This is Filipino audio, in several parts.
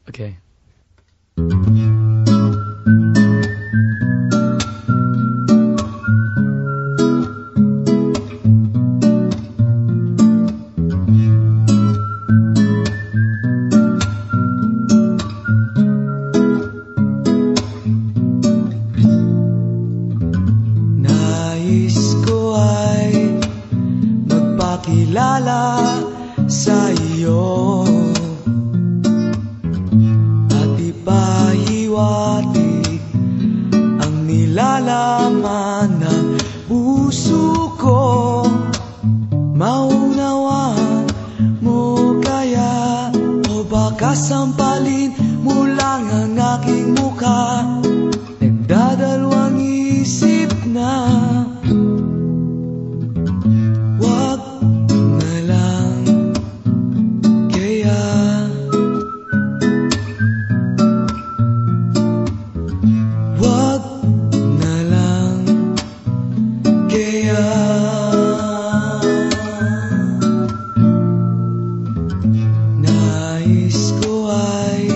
Okay. Nais ko ay magpakilala sa iyo at ipahiwatig ang nilalaman ng puso ko. Maunawaan mo kaya o baka sampalin mo lang ang aking mukha? Nagdadalawang isip na wag na lang kaya. Wag na lang kaya. Nais ko ay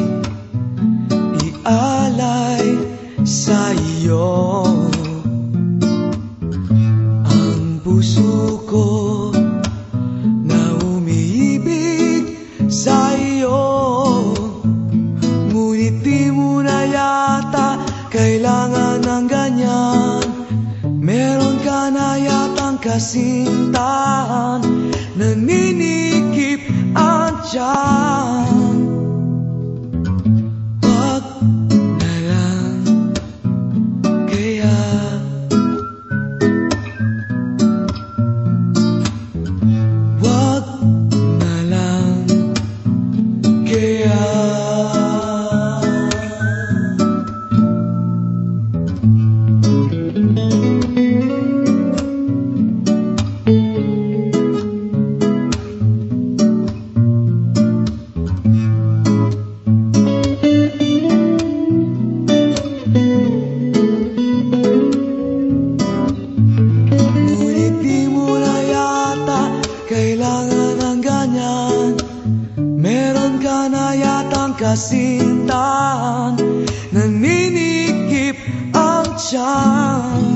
ialay sa iyo ang puso ko na umiibig sa iyo. Ngunit di mo na yata kailangan ng ganyan. Meron ka na yatang kasintahan, naninikip ang tiyan. Wag na lang kaya. Wag na lang kaya. Ngunit di mo na yata kailangan ng ganyan. Meron ka na yatang kasintahan, naninikip ang tiyan.